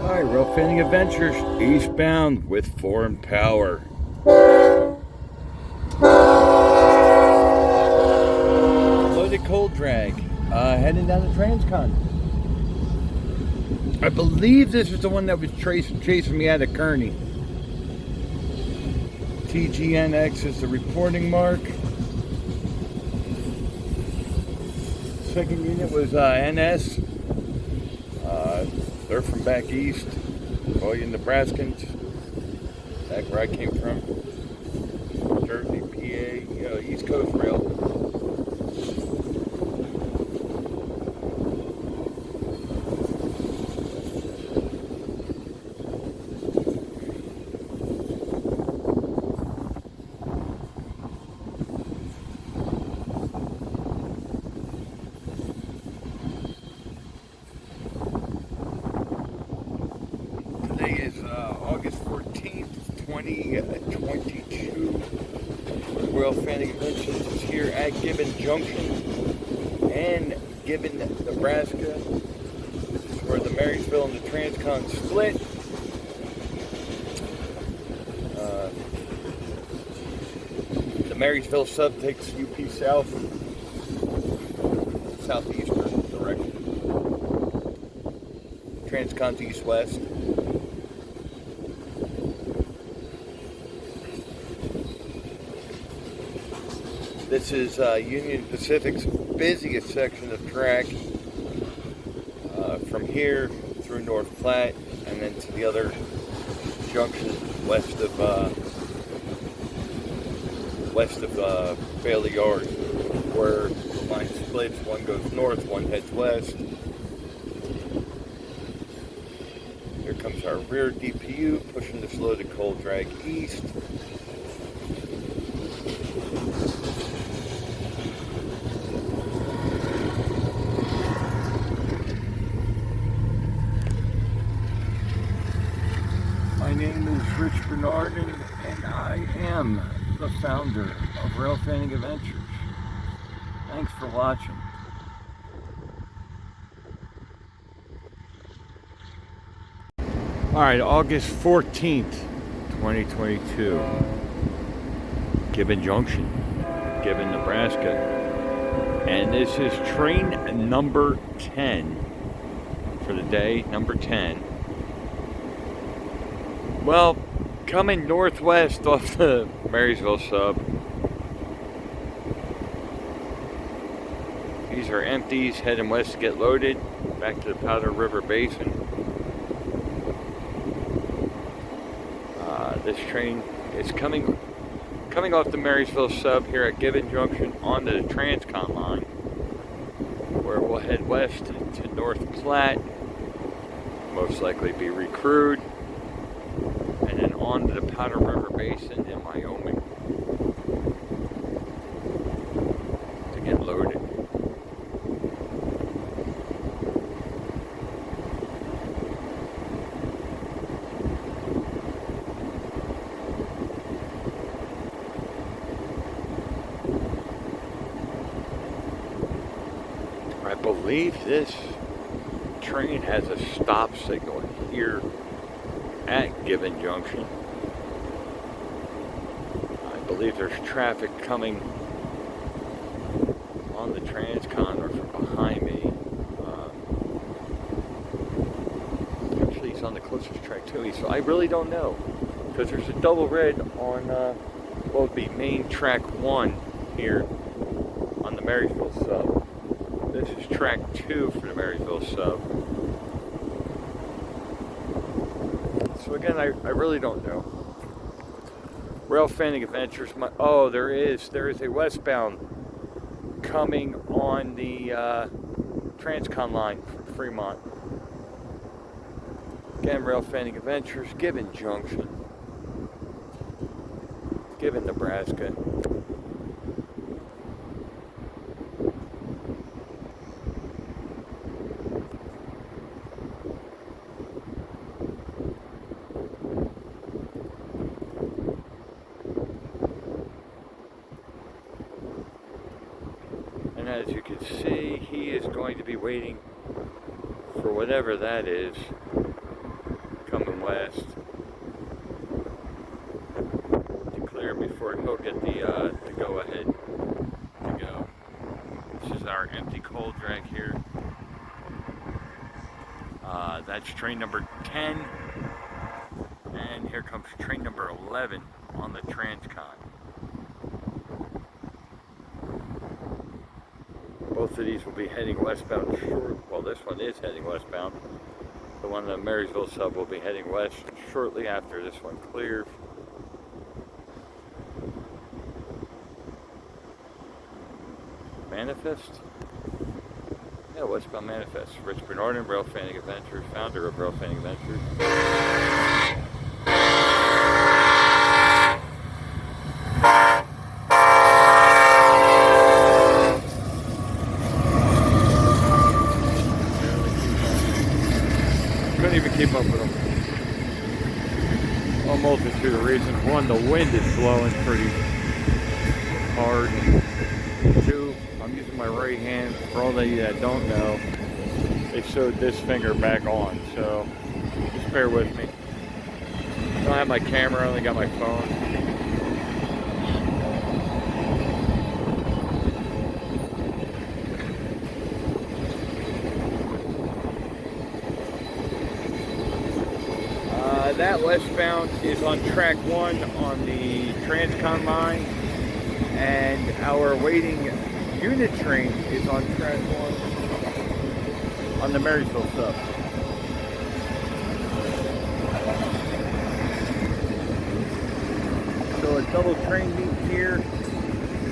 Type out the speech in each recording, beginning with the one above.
Alright, Rail Fanning Adventures, eastbound with foreign power. Loaded cold drag, heading down the Transcon. I believe this is the one that was chasing me out of Kearney. TGNX is the reporting mark. Second unit was NS. They're from back east. All you Nebraskans. Back where I came from. Jersey, PA, East Coast Rail. Today is August 14th, 2022. Rail Fanning Adventures is here at Gibbon Junction and Gibbon, Nebraska. This is where the Marysville and the Transcon split. The Marysville Sub takes UP South, southeastern direction. Transcon's east-west. This is Union Pacific's busiest section of track, from here through North Platte and then to the other junction west of Bailey Yard, where the line splits. One goes north, one heads west. Here comes our rear DPU pushing this loaded coal drag east. My name is Rich Bernard, and I am the founder of Rail Fanning Adventures. Thanks for watching. Alright, August 14th, 2022. Gibbon Junction, Gibbon, Nebraska. And this is train number 10 for the day, number 10. Well, coming northwest off the Marysville Sub. These are empties heading west to get loaded back to the Powder River Basin. This train is coming off the Marysville Sub here at Gibbon Junction onto the Transcon line, where we'll head west to North Platte, most likely be recrewed, and then on to the Powder River Basin in Wyoming to get loaded. I believe this train has a stop signal here at Gibbon Junction. I believe there's traffic coming on the Transcon or from behind me. Actually, he's on the closest track to me, so I really don't know, because there's a double red on what would be main track 1 here on the Marysville Sub. This is track 2 for the Marysville Sub. So again, I really don't know. Rail Fanning Adventures. There is a westbound coming on the Transcon line from Fremont. Again, Rail Fanning Adventures, Gibbon Junction, Gibbon, Nebraska. And as you can see, he is going to be waiting for whatever that is west to clear before he'll get the go ahead to go. This is our empty coal drag here. That's train number 10, and here comes train number 11 on the Transcon. Both of these will be heading westbound short. Well, this one is heading westbound. The one, the Marysville Sub, will be heading west shortly after this one clears. Manifest? Yeah, westbound manifest. Rich Bernard and Rail Fanning Adventures, founder of Rail Fanning Adventures. Couldn't even keep up with them. A multitude of reasons. One, the wind is blowing pretty hard. Two, I'm using my right hand. For all of you that don't know, they sewed this finger back on, so just bear with me. I don't have my camera, I only got my phone. That westbound is on track 1 on the Transcon line, and our waiting unit train is on track 1 on the Marysville Sub. So a double train meet here,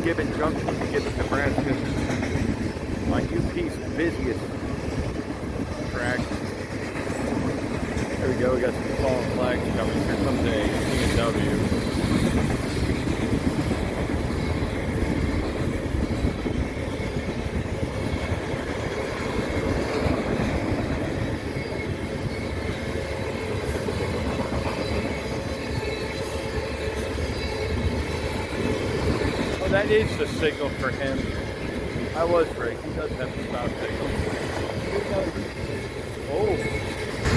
Gibbon Junction, Gibbon, Nebraska, on UP's busiest track. There we go, we got some fallen flags coming. Here comes a C&W. Oh, that is the signal for him. I was right, he does have the stop signal. Oh!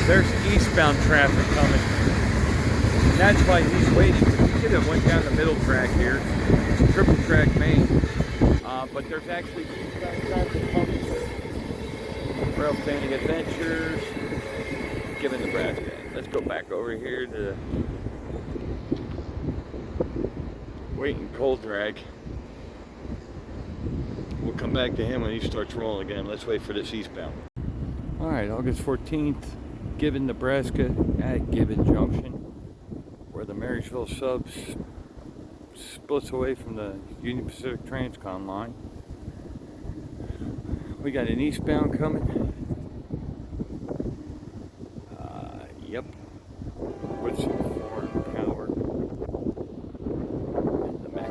There's eastbound traffic coming. And that's why he's waiting. He could have went down the middle track here. Triple track main. But there's actually eastbound traffic coming. Rail Fanning Adventures. Gibbon, Nebraska. Let's go back over here to waiting coal drag. We'll come back to him when he starts rolling again. Let's wait for this eastbound. Alright, August 14th. Gibbon, Nebraska, at Gibbon Junction, where the Marysville Sub splits away from the Union Pacific Transcon line. We got an eastbound coming. Yep, with some foreign power in the mix.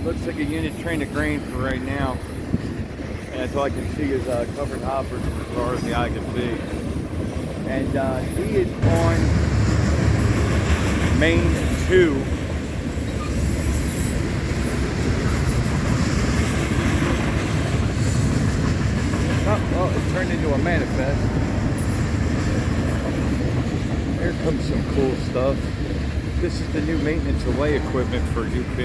Looks like a unit train of grain for right now. And that's all I can see is covered hoppers as far as the eye can see. And he is on main 2. Oh, well, it turned into a manifest. Here comes some cool stuff. This is the new maintenance away equipment for UP.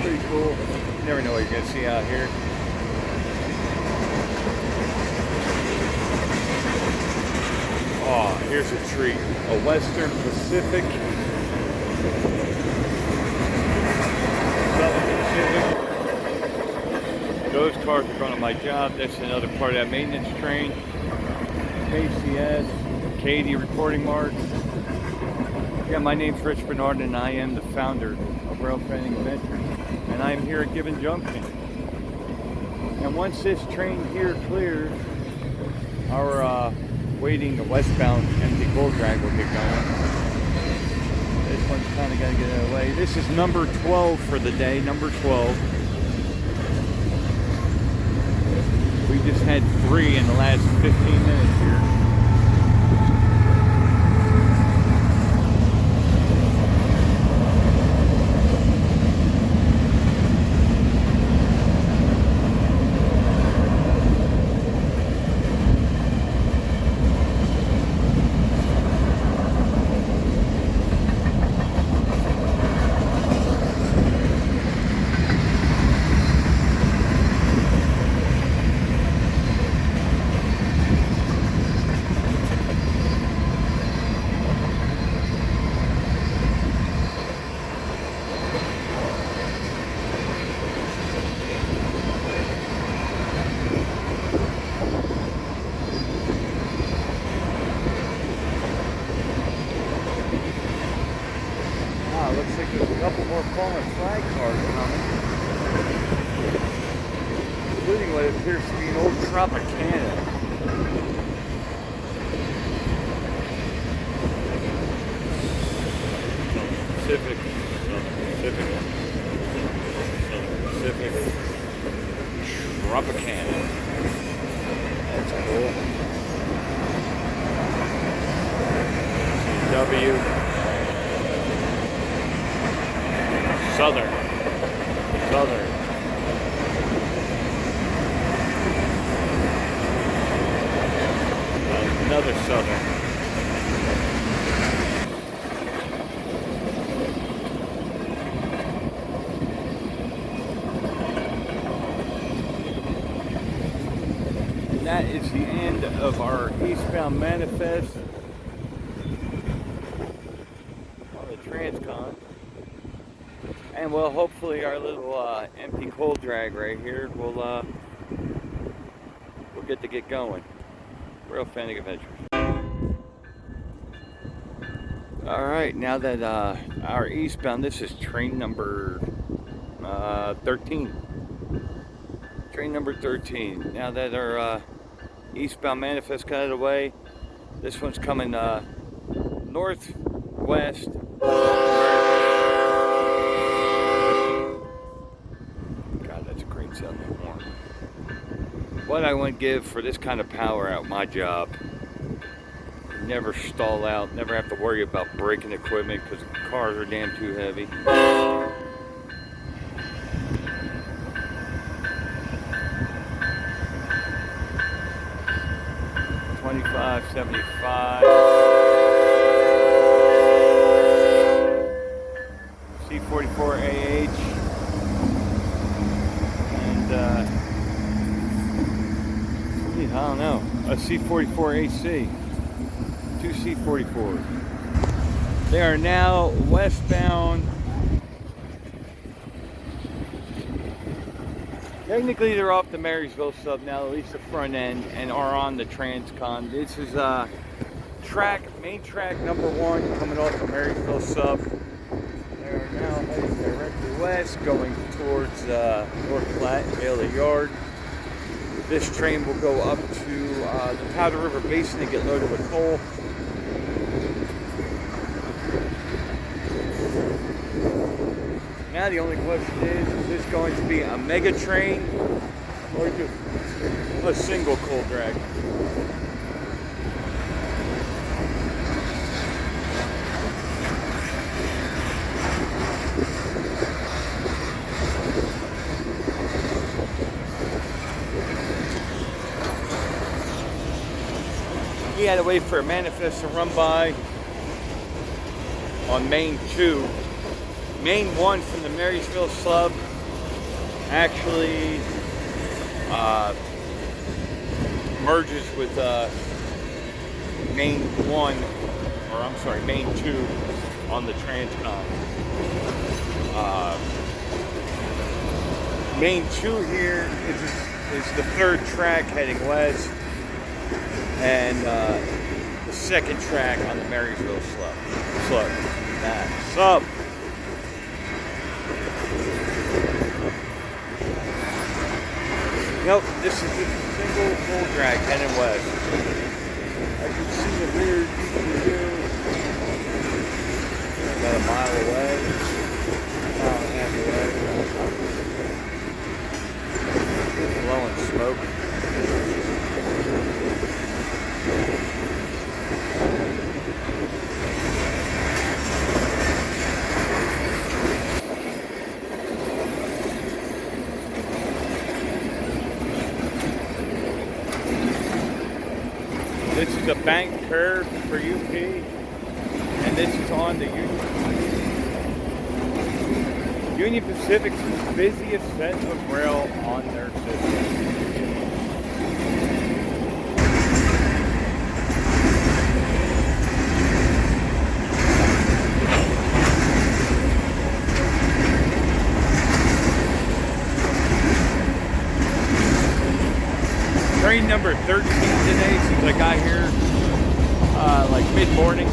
Pretty cool. You never know what you're going to see out here. Oh, here's a treat. A Western Pacific. Those cars are going to my job. That's another part of that maintenance train. KCS, Katie reporting mark. Yeah, my name's Rich Bernard and I am the founder of Rail Fanning Adventures. And I'm here at Gibbon Junction. And once this train here clears, our waiting westbound empty coal drag will get going. This one's kind of got to get out of the way. This is number 12 for the day, number 12. We just had 3 in the last 15 minutes here. Looks like there's a couple more fallen flag cars coming, including what appears to be an old Tropicana. Pacific, Tropicana. That's cool. W. Southern. Another Southern. And that is the end of our eastbound manifest on the Transcon. And well, hopefully our little empty coal drag right here will we'll get to get going. Real Fanning Adventures. All right, now that our eastbound, this is train number 13. Train number 13. Now that our eastbound manifest got out of the way, this one's coming northwest. What I wouldn't give for this kind of power out my job. Never stall out, never have to worry about breaking equipment because cars are damn too heavy. 2575. C44AH. And I don't know, a C44AC. 2 C44s. They are now westbound. Technically they're off the Marysville Sub now, at least the front end, and are on the Transcon. This is main track number 1 coming off the Marysville Sub. They're now heading directly west, going towards North Platte, Bailey Yard. This train will go up to the Powder River Basin and get loaded with coal. Now the only question is this going to be a mega train or just a single coal drag? He had to wait for a manifest to run by on Main 2. Main 1 from the Marysville Sub actually merges with Main 1, or I'm sorry, Main 2 on the Transcon. Main 2 here is the 3rd track heading west, and the 2nd track on the Marysville Sub. Nope, this is just a single full drag heading west. I can see the rear view here. about a mile away, mile and a half away. Blowing smoke. This is a bank curve for UP, and this is on the Union Pacific's busiest set of rail on their system. Train number 13 today, since I got here like mid-morning.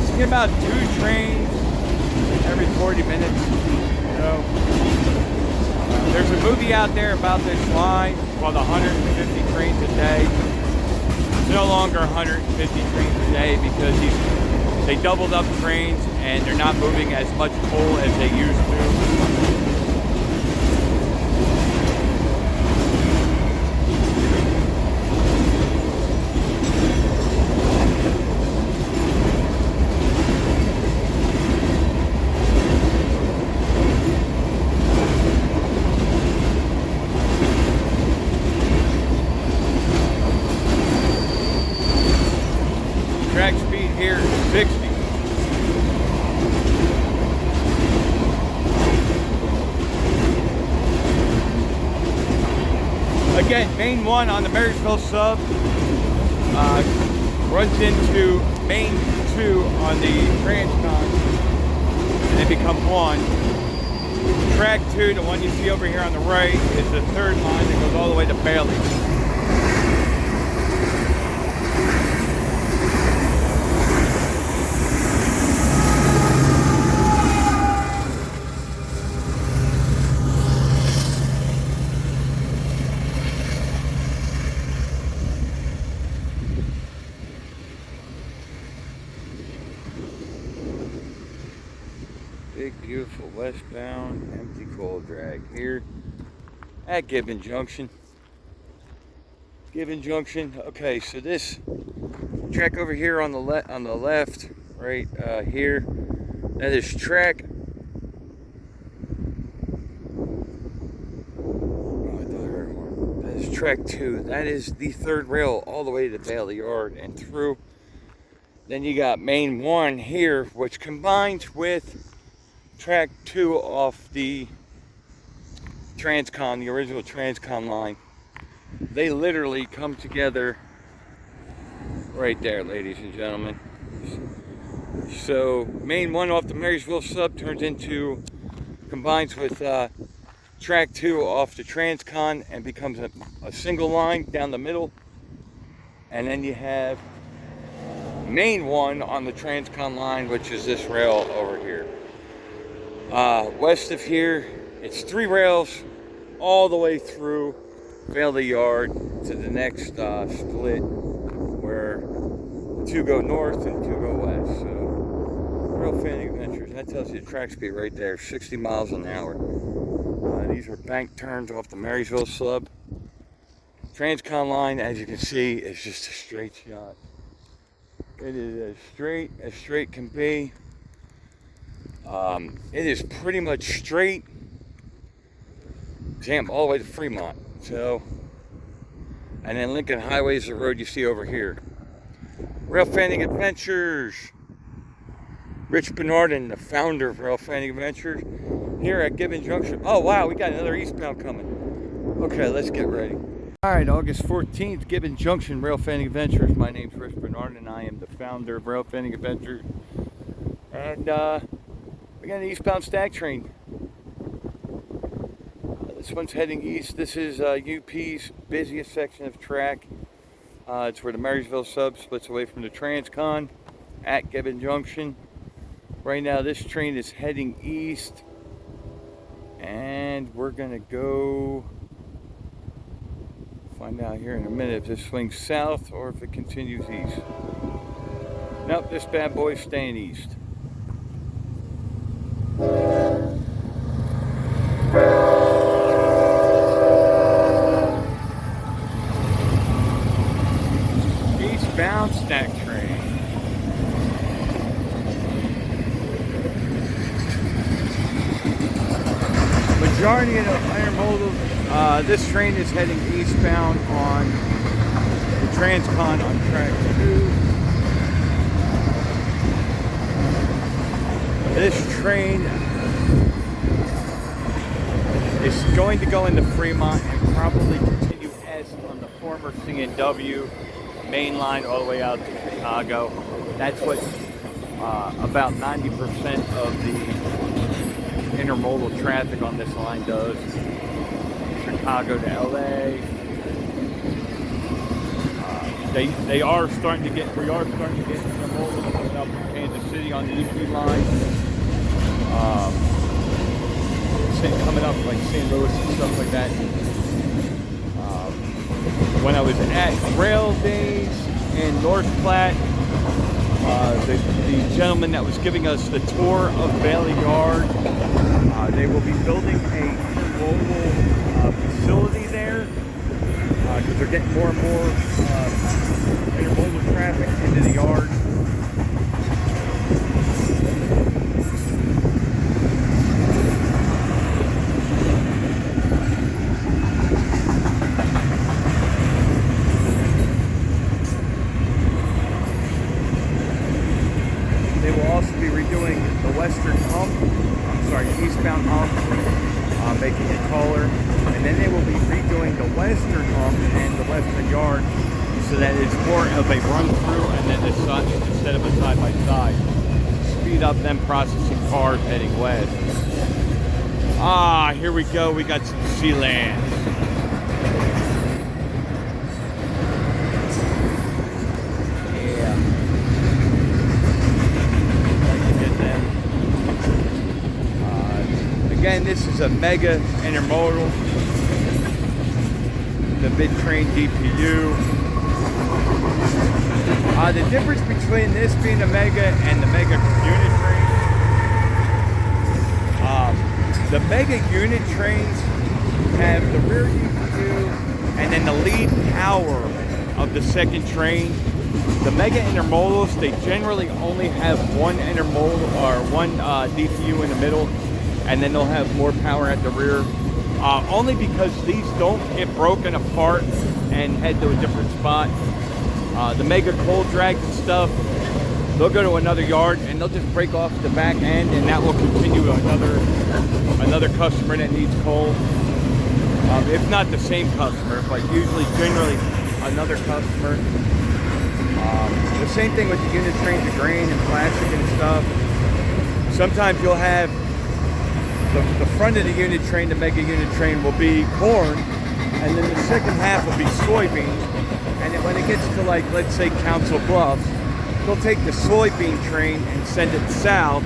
See about 2 trains every 40 minutes. So, there's a movie out there about this line called 150 trains a day. It's no longer 150 trains a day because they doubled up trains and they're not moving as much coal as they used to. Track speed here is 60. Again, main 1 on the Marysville Sub runs into main 2 on the Transcon, and they become 1. Track 2, the one you see over here on the right, is the 3rd line that goes all the way to Bailey. Big, beautiful westbound empty coal drag here at Gibbon Junction. Gibbon Junction. Okay, so this track over here on the left, right here, that is track. Oh, I thought I heard more. That is track 2. That is the 3rd rail all the way to Bailey Yard and through. Then you got main 1 here, which combines with track 2 off the Transcon, the original Transcon line. They literally come together right there, ladies and gentlemen. So main 1 off the Marysville Sub combines with track 2 off the Transcon and becomes a single line down the middle. And then you have main 1 on the Transcon line, which is this rail over here. West of here, it's 3 rails all the way through Bailey Yard to the next split where 2 go north and 2 go west. So, real fancy adventures. That tells you the track speed right there, 60 miles an hour. These are bank turns off the Marysville Sub. Transcon line, as you can see, is just a straight shot. It is as straight can be. It is pretty much straight, all the way to Fremont. So, and then Lincoln Highway is the road you see over here. Rail Fanning Adventures. Rich Bernardin, the founder of Rail Fanning Adventures, here at Gibbon Junction. Oh wow, we got another eastbound coming. Okay, let's get ready. All right, August 14th, Gibbon Junction, Rail Fanning Adventures. My name's Rich Bernardin, and I am the founder of Rail Fanning Adventures. And we got an eastbound stack train. This one's heading east. This is UP's busiest section of track. It's where the Marysville Sub splits away from the Transcon at Gibbon Junction. Right now, this train is heading east, and we're gonna go find out here in a minute if this swings south or if it continues east. Nope, this bad boy's staying east. Eastbound snack train. Majority of the intermodal, this train is heading eastbound on the Transcon on track 2. This train is going to go into Fremont and probably continue east on the former C&W main line all the way out to Chicago. That's what about 90% of the intermodal traffic on this line does. Chicago to LA. We are starting to get intermodal coming up in Kansas City on the UP line. Coming up like St. Louis and stuff like that. When I was at Rail Days in North Platte, the gentleman that was giving us the tour of Bailey Yard, they will be building a intermodal facility there because they're getting more and more intermodal traffic into the yard. Eastbound hump, making it taller, and then they will be redoing the western hump and the western yard so that it's more of a run through and then this side instead of a side by side. Speed up them processing cars heading west. Here we go. We got some Sealands. Again, this is a mega intermodal, the mid-train DPU. The difference between this being a mega and the mega unit train, the mega unit trains have the rear DPU and then the lead power of the second train. The mega intermodals, they generally only have one intermodal or one DPU in the middle, and then they'll have more power at the rear. Only because these don't get broken apart and head to a different spot. The mega coal drags and stuff, they'll go to another yard and they'll just break off the back end, and that will continue to another customer that needs coal. If not the same customer, but generally another customer. The same thing with the unit trains of grain and plastic and stuff. Sometimes you'll have the front of the unit train, the mega unit train, will be corn, and then the second half will be soybeans. And then when it gets to, like, let's say Council Bluffs, they'll take the soybean train and send it south,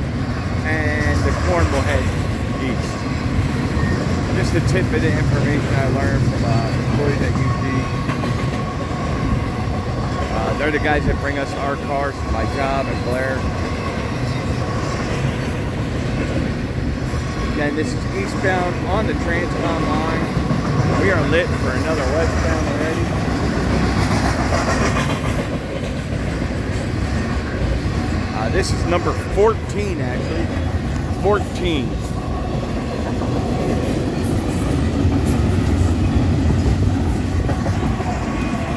and the corn will head east. Just a tidbit of information I learned from employees at UP. They're the guys that bring us our cars to my job in Blair. Again, this is eastbound on the Transcon line. We are lit for another westbound already. This is number 14, actually. 14.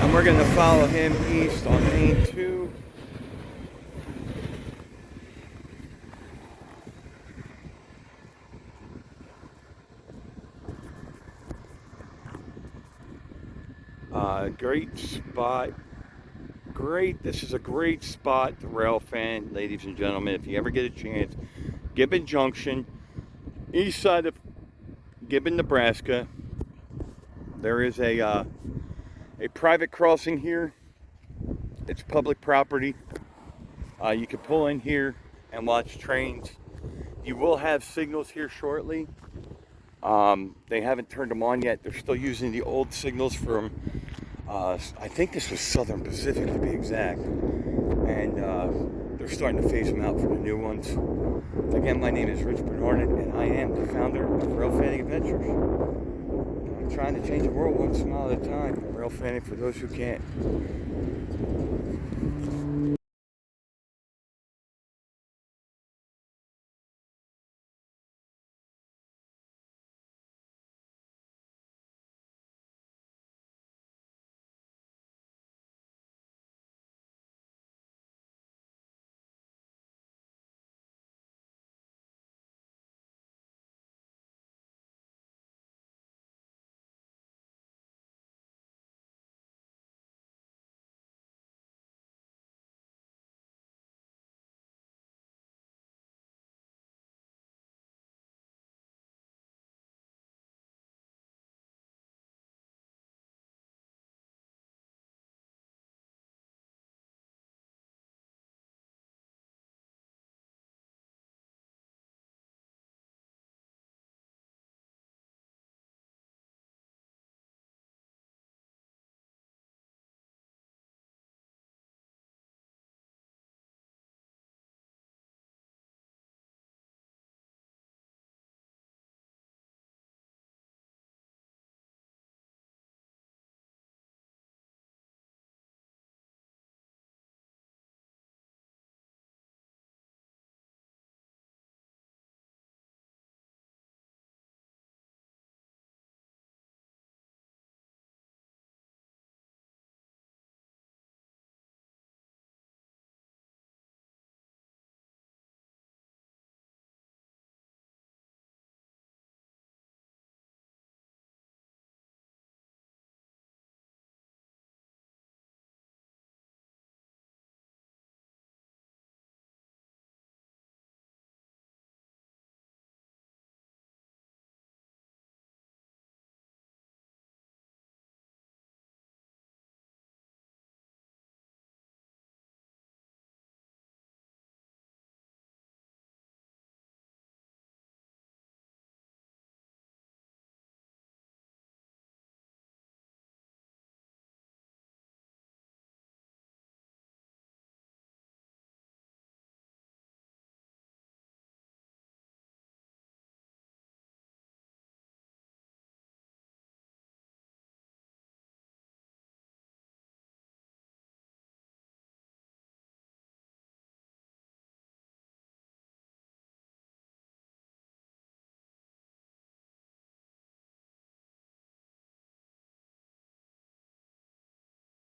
And we're going to follow him east on Main 2. Great spot. This is a great spot, the rail fan, ladies and gentlemen. If you ever get a chance, Gibbon Junction, east side of Gibbon, Nebraska. There is a private crossing here. It's public property. You can pull in here and watch trains. You will have signals here shortly. They haven't turned them on yet. They're still using the old signals from I think this was Southern Pacific, to be exact. and they're starting to phase them out for the new ones. Again, my name is Rich Bernardin, and I am the founder of Rail Fanning Adventures. I'm trying to change the world one smile at a time. Rail fanning for those who can't.